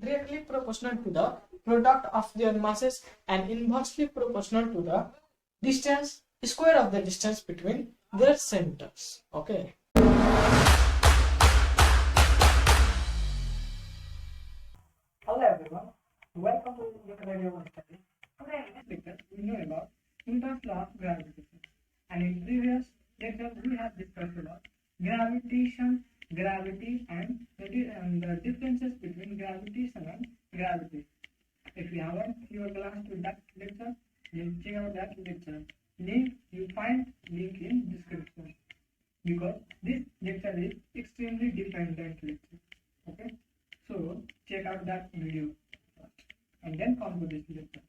directly proportional to the product of their masses and inversely proportional to the distance square of the distance between their centers. Okay. Hello everyone, welcome to the Gravitation study. Today in this lecture we know about Newton's law of gravitation, and in previous lectures we have discussed about gravitation, gravity, and the differences between gravitation and gravity. If you haven't your class to that lecture, then check out that lecture. Link you find link in description, because this lecture is extremely dependent lecture. Okay, so check out that video first and then come to this lecture.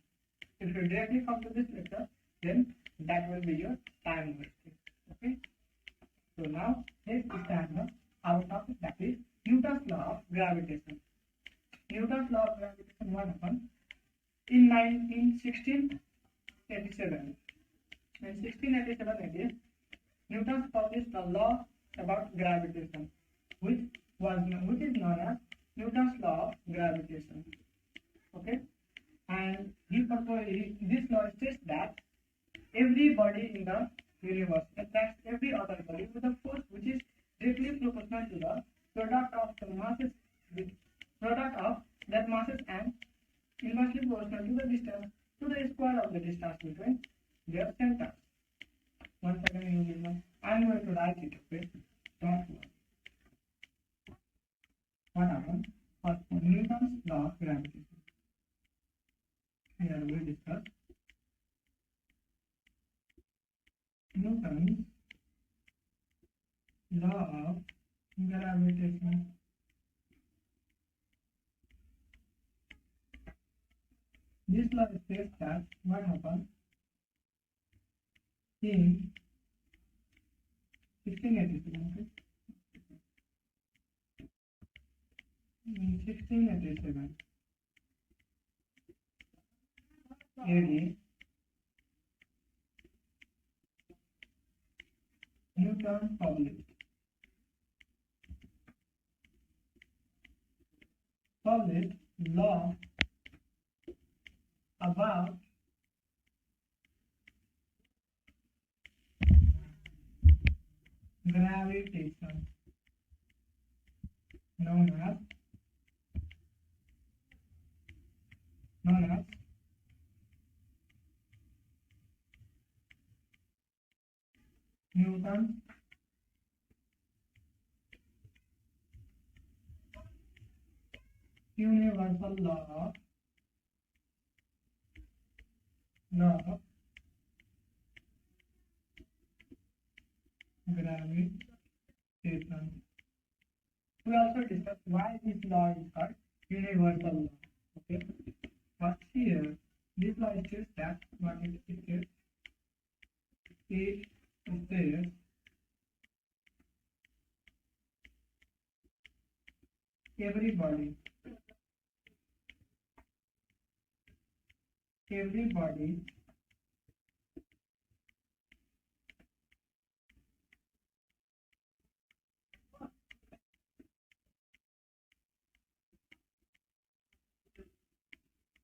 If you directly come to this lecture, then that will be your time wasted. Okay, so now let's start our topic, that is Newton's law of gravitation. Newton's law of gravitation was happened in 1687. In 1687, Newton published a law about gravitation, which is known as Newton's law of gravitation. Okay, and this law states that every body in the universe attracts every other body with a force which is directly proportional to the product of the masses and inversely proportional to the distance to the square of the distance between their centers. Once again, I am going to write it. Okay, don't worry. What happened? First, Newton's law of gravitation. Here we discuss Newton's law of gravitation. This law states that what happened in 1687. In 1687 AD, Newton published law about gravitation, known as Newton's universal law of gravitation. We also discussed why this law is called universal law. Okay, but here this law states that what it states, everybody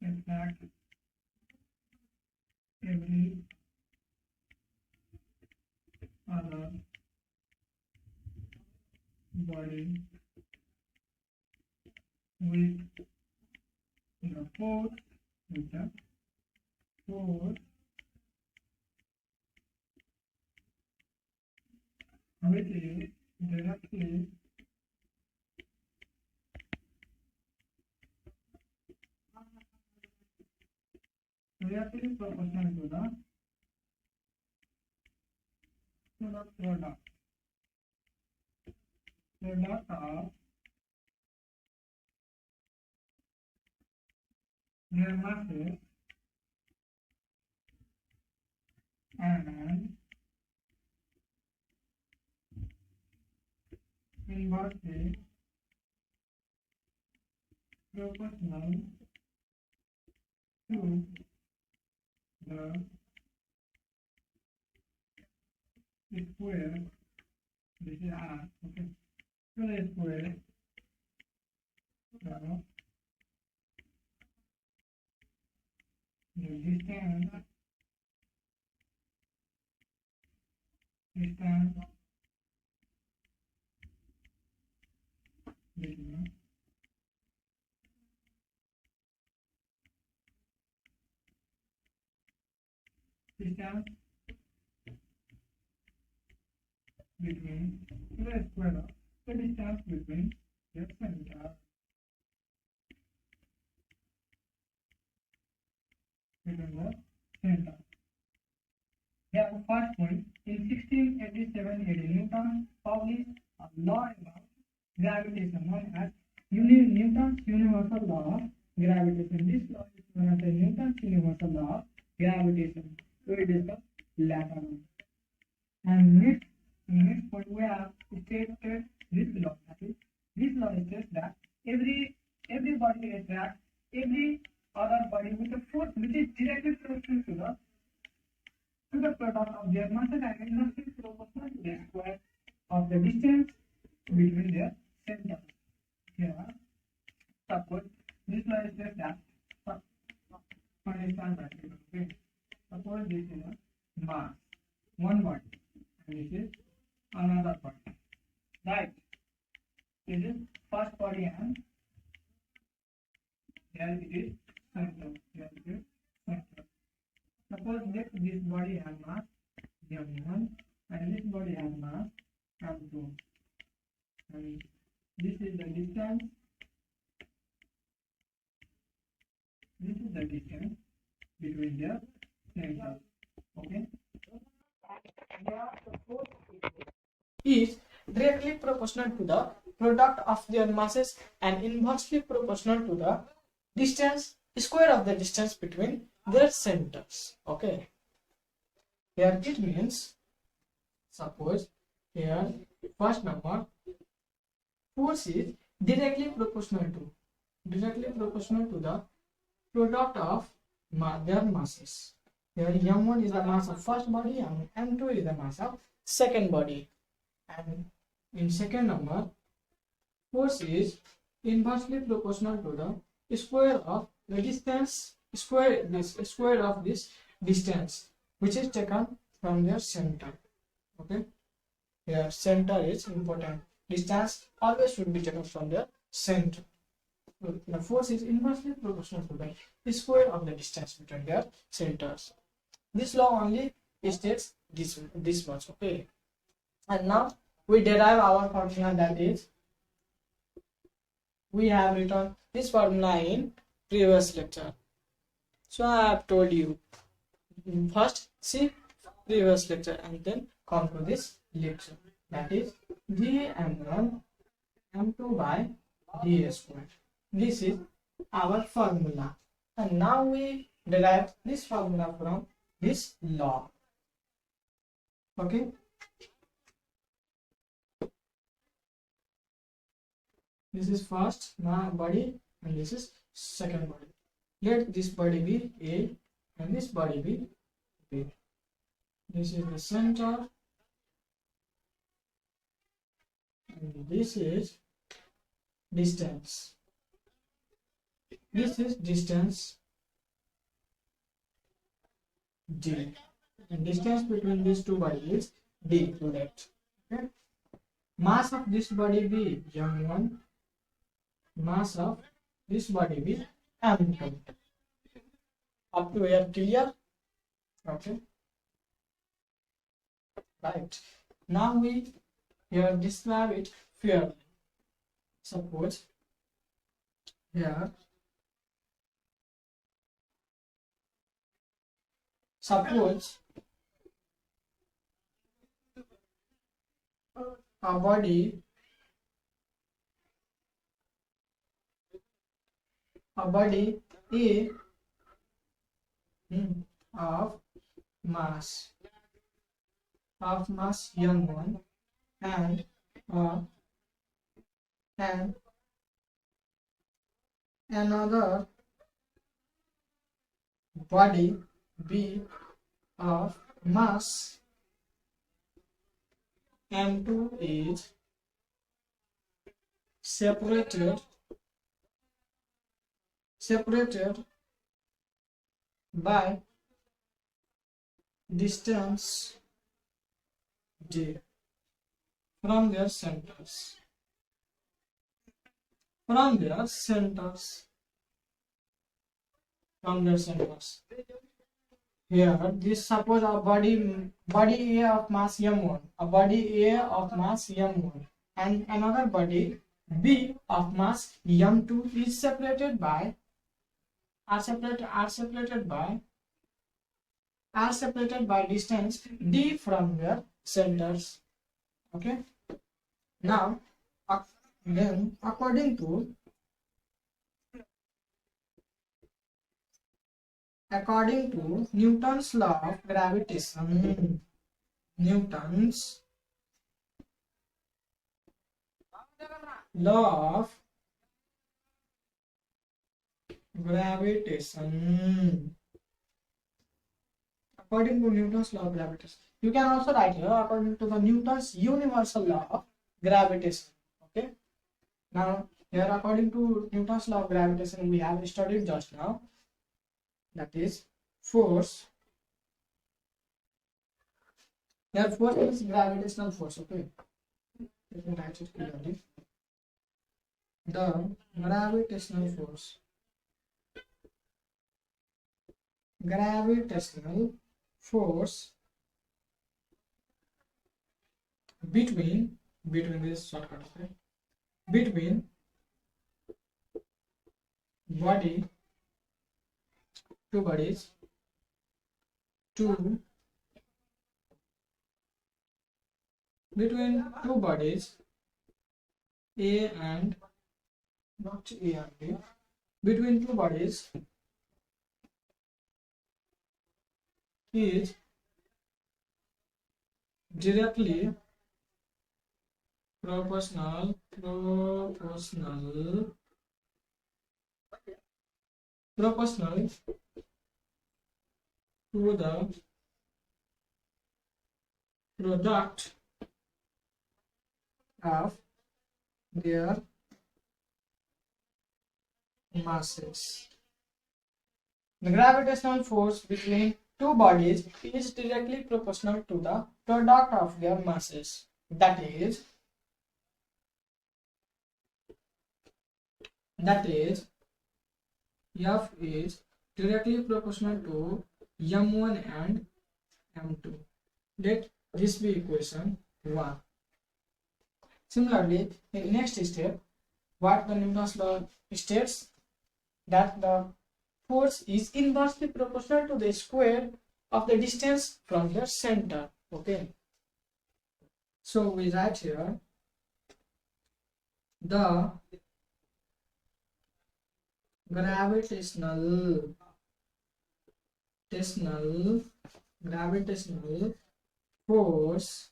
attracts every other body with the force which is directly proportional to the product of their masses and inversely proportional to the square, this is R, okay, to the square of the distance between distance between the square of the distance between the center. Between the center. Here, first point, in 1687, Newton published a law about gravitation known as Newton's universal law of gravitation. This law is known as Newton's universal law of gravitation. So it is the latter one. And next point we have stated this law. That is, this law states that every body attracts every other body with a force which is directly proportional to the product of their masses and inversely proportional to the square of the distance between their centers. Here, suppose this law states that suppose this is a mass, one body, and this is another body, right? This is first body and here it is center. Here it is center. Suppose this body has mass m1 and this body has mass m2, and this is the distance. This is the distance between their centers. Okay. Is directly proportional to the product of their masses and inversely proportional to the distance square of the distance between their centers. Okay. Here it means, suppose here first number, force is directly proportional to the product of their masses. Here m1 is the mass of first body and m2 is the mass of second body. And in second number, force is inversely proportional to the square of the distance square of this distance which is taken from their center. Okay. Here center is important. Distance always should be taken from the center. The force is inversely proportional to the square of the distance between their centers. This law only states this much. Okay. And now we derive our formula, that is, we have written this formula in previous lecture. So I have told you, first see previous lecture and then come to this lecture. That is dm1 m2 by d square. This is our formula, and now we derive this formula from this law. Okay. This is first body and this is second body. Let this body be A and this body be B. This is the center and this is distance. This is distance D, and distance between these two bodies is D to that. Okay. Mass of this body be m1, mass of this body be m2. Up to here clear? Okay. Right. Now we here describe it fairly. Suppose here, suppose a body A of mass m1 and another body B of mass m2 is separated by distance d from their centers. From their centers. Here, this suppose a body A of mass m1, a body A of mass m1, and another body B of mass m2 is separated by are separated by distance d from their centers. Okay. Now, then according to Newton's law of gravitation, Newton's law of gravitation. According to Newton's law of gravitation, you can also write here according to the Newton's universal law of gravitation. Okay. Now here, according to Newton's law of gravitation, we have studied just now. That is force. Here, force is gravitational force. Okay. Let me write it clearly. The gravitational force between this shortcut, okay, between two bodies A and not A and B, between two bodies is directly proportional to the product of their masses. The gravitational force between two bodies is directly proportional to the product of their masses. That is F is directly proportional to m1 and m2. Let this be equation 1. Similarly, in next step, what the Newton's law states, that the force is inversely proportional to the square of the distance from the center. Okay. So we write here the gravitational force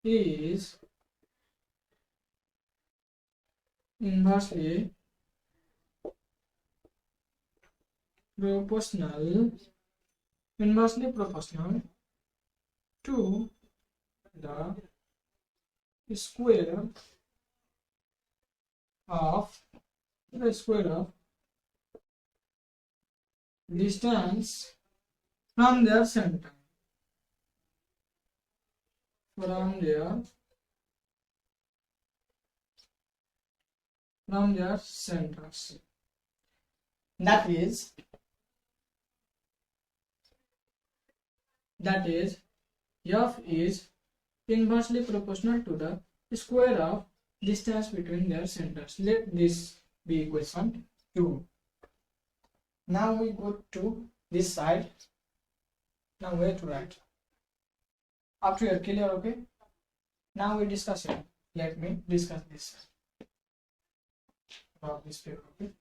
is inversely proportional to the square of distance from their center. From their centers. That is F is inversely proportional to the square of distance between their centers. Let this be equation 2. Now we go to this side. Now where to write? Up to here, clear? Okay. Now we discuss it. Let me discuss this about this paper. Okay.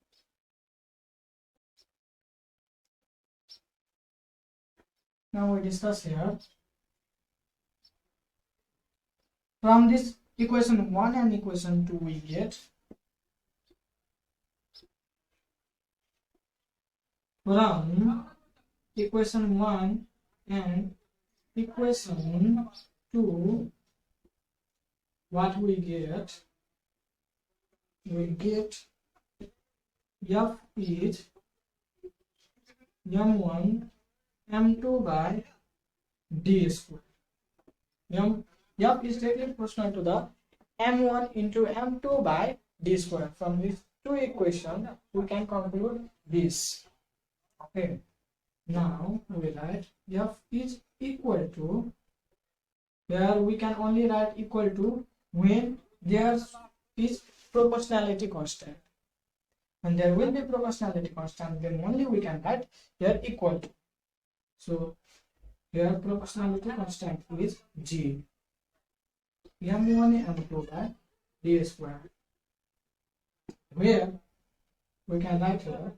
Now we discuss here. From this equation 1 and equation 2 we get from equation 1 and equation 2 what we get F is m1 m2 by d square. F is directly proportional to the m1 into m2 by d square. From these two equations, we can conclude this. Okay. Now we write F is equal to, here we can only write equal to when there is proportionality constant. When there will be proportionality constant, then only we can write here equal to. So here proportionality constant is G. M1 M2 by d square. Where we can write here,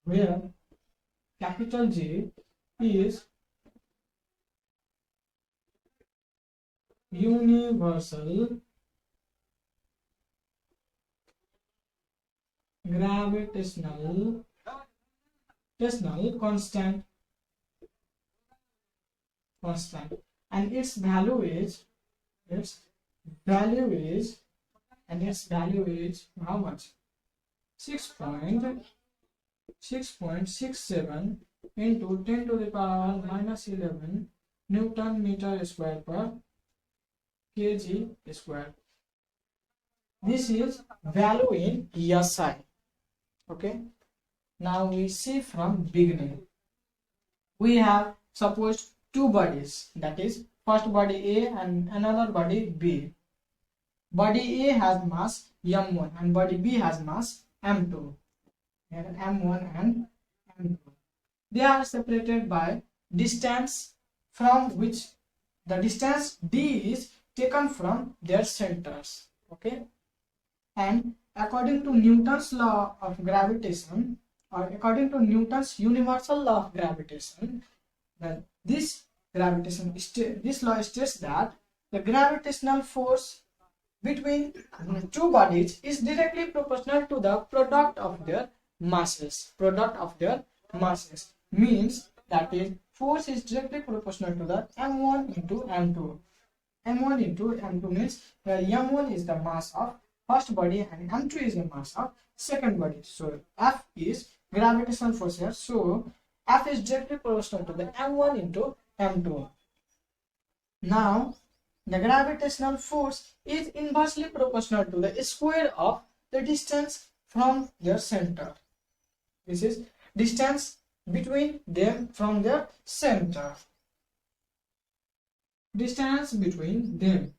where capital G is universal gravitational constant, and its value is how much? 6.67 into 10 to the power minus 11 Newton meter square per kg square. This is value in SI. Okay. Now we see from beginning. We have suppose two bodies, that is first body A and another body B. Body A has mass m1 and body B has mass m2. Here m1 and m2. They are separated by distance, from which the distance d is taken from their centers. Okay. And according to Newton's law of gravitation, or according to Newton's universal law of gravitation, then this law states that the gravitational force between two bodies is directly proportional to the product of their masses. Means that is, force is directly proportional to the m1 into m2. m1 into m2 means where m1 is the mass of first body and m2 is the mass of second body. So F is gravitational force here. So F is directly proportional to the m1 into m2. Now the gravitational force is inversely proportional to the square of the distance from their center. This is distance between them from their center. Distance between them.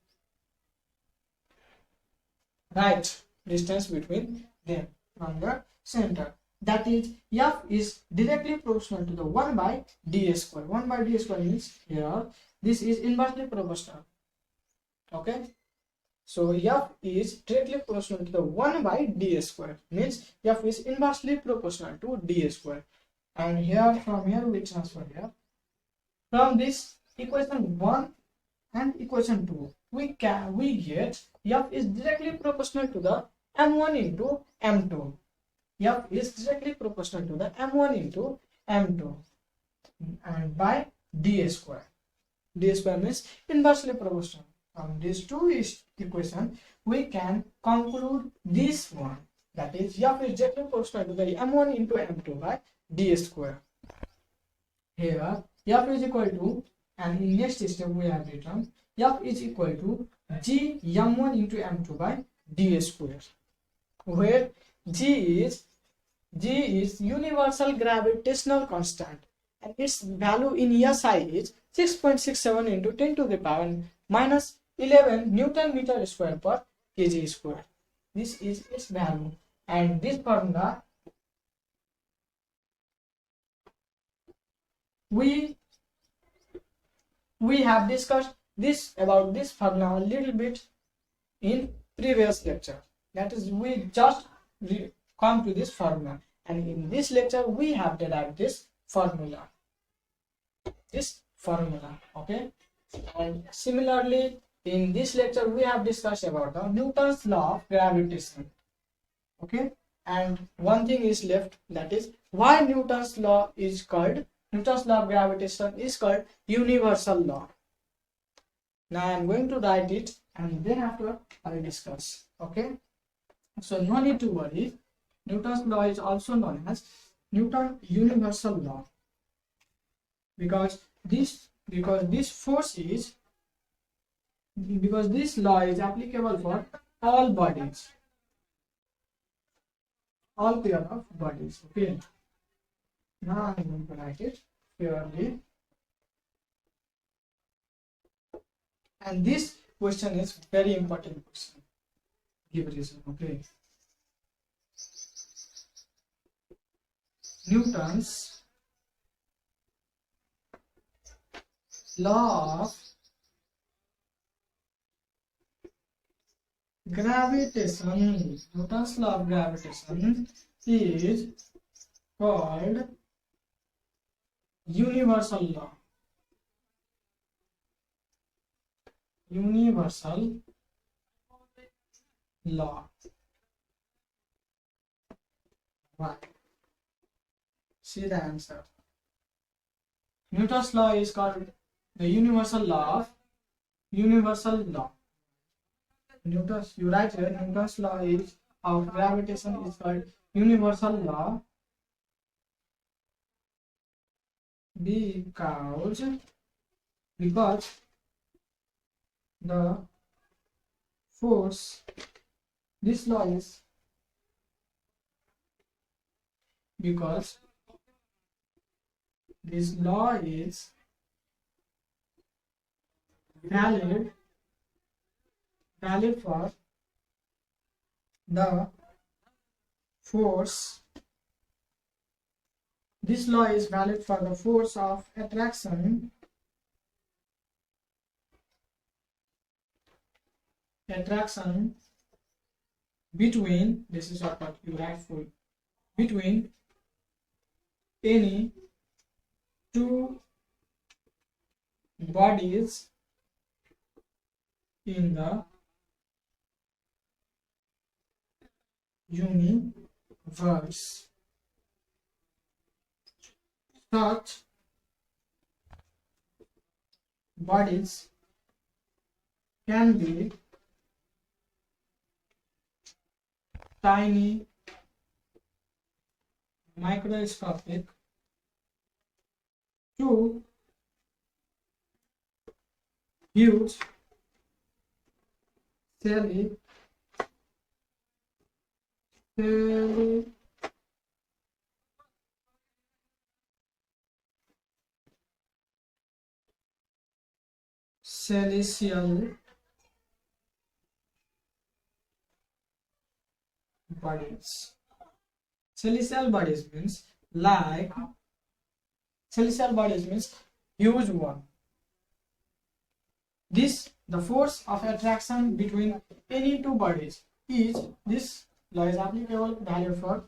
Right, distance between them from the center. That is, F is directly proportional to the 1 by d square. 1 by d square means here this is inversely proportional. Okay. So F is directly proportional to the 1 by d square, means F is inversely proportional to d square. And here, from here we transfer here. From this equation 1 and equation 2, we get F is directly proportional to the m1 into m2. F is directly proportional to the m1 into m2 and by d square. D square means inversely proportional. From these two equations, we can conclude this one, that is F is directly proportional to the m1 into m2 by d square. Here F is equal to, and in next step we have written F is equal to G m1 into m2 by d square, where G is universal gravitational constant and its value in SI is 6.67 into 10 to the power minus 11 Newton meter square per kg square. This is its value, and this formula we have discussed about this formula a little bit in previous lecture. That is, we just come to this formula, and in this lecture we have derived this formula. Okay. And similarly, in this lecture we have discussed about the Newton's law of gravitation. Okay. And one thing is left, that is why Newton's law of gravitation is called universal law. Now I am going to write it, and then after I will discuss. Okay. So no need to worry. Newton's law is also known as Newton universal law, because this force is, because this law is applicable for all bodies, all pair of bodies. Okay, now I'm going to write it clearly. And this question is very important question. Give reason. Okay, Newton's law of gravitation. Newton's law of gravitation is called universal law. Universal law. Why? See the answer. Newton's law is called the universal law of universal law. Newton's, you write here, Newton's law is of gravitation is called universal law because the force, this law is because this law is valid for the force. This law is valid for the force of attraction between, this is what you write for, between any two bodies in the universe. Such bodies can be tiny, microscopic, to huge, celestial bodies. Celestial bodies means like, celestial bodies means huge one. This, the force of attraction between any two bodies is, this law is applicable valid for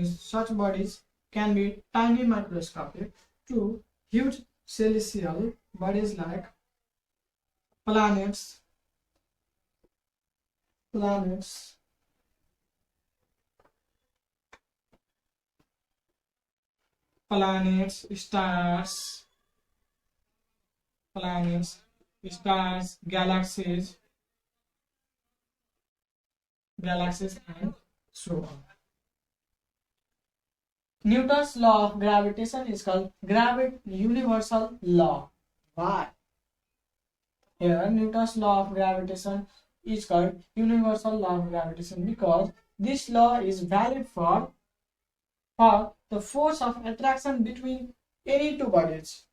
such bodies can be tiny, microscopic to huge celestial bodies like planets, stars, galaxies, and so on. Newton's law of gravitation is called universal law. Why? Here Newton's law of gravitation is called universal law of gravitation because this law is valid for the force of attraction between any two bodies.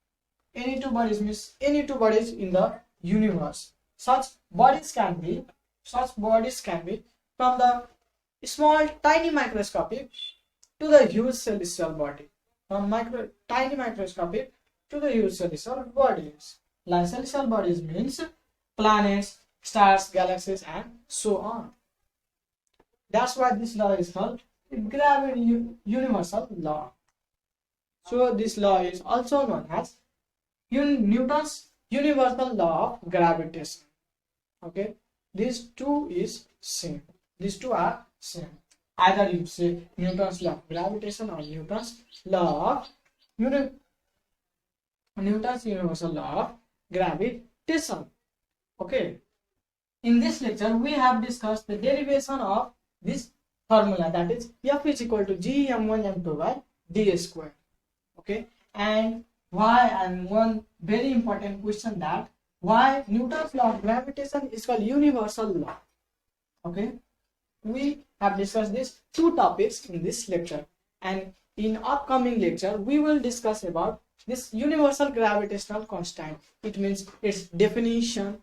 Any two bodies means any two bodies in the universe. Such bodies can be from the small tiny microscopic to the huge celestial body. From tiny microscopic to the huge celestial bodies. Like celestial bodies means planets, stars, galaxies, and so on. That's why this law is called universal law. So this law is also known as Newton's universal law of gravitation. Okay, these two is same. These two are same. Either you say Newton's law of gravitation or Newton's law of Newton's universal law of gravitation. Okay. In this lecture, we have discussed the derivation of this formula, that is F is equal to G m1 m2 by d square. Okay, and why, and one very important question, that why Newton's law of gravitation is called universal law. Okay, we have discussed these two topics in this lecture, and in upcoming lecture we will discuss about this universal gravitational constant. It means its definition,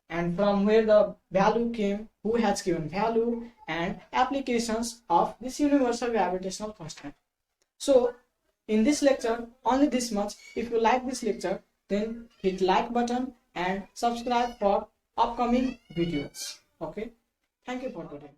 and from where the value came, who has given value, and applications of this universal gravitational constant. So in this lecture only this much. If you like this lecture, then hit like button and subscribe for upcoming videos. Okay, thank you for today.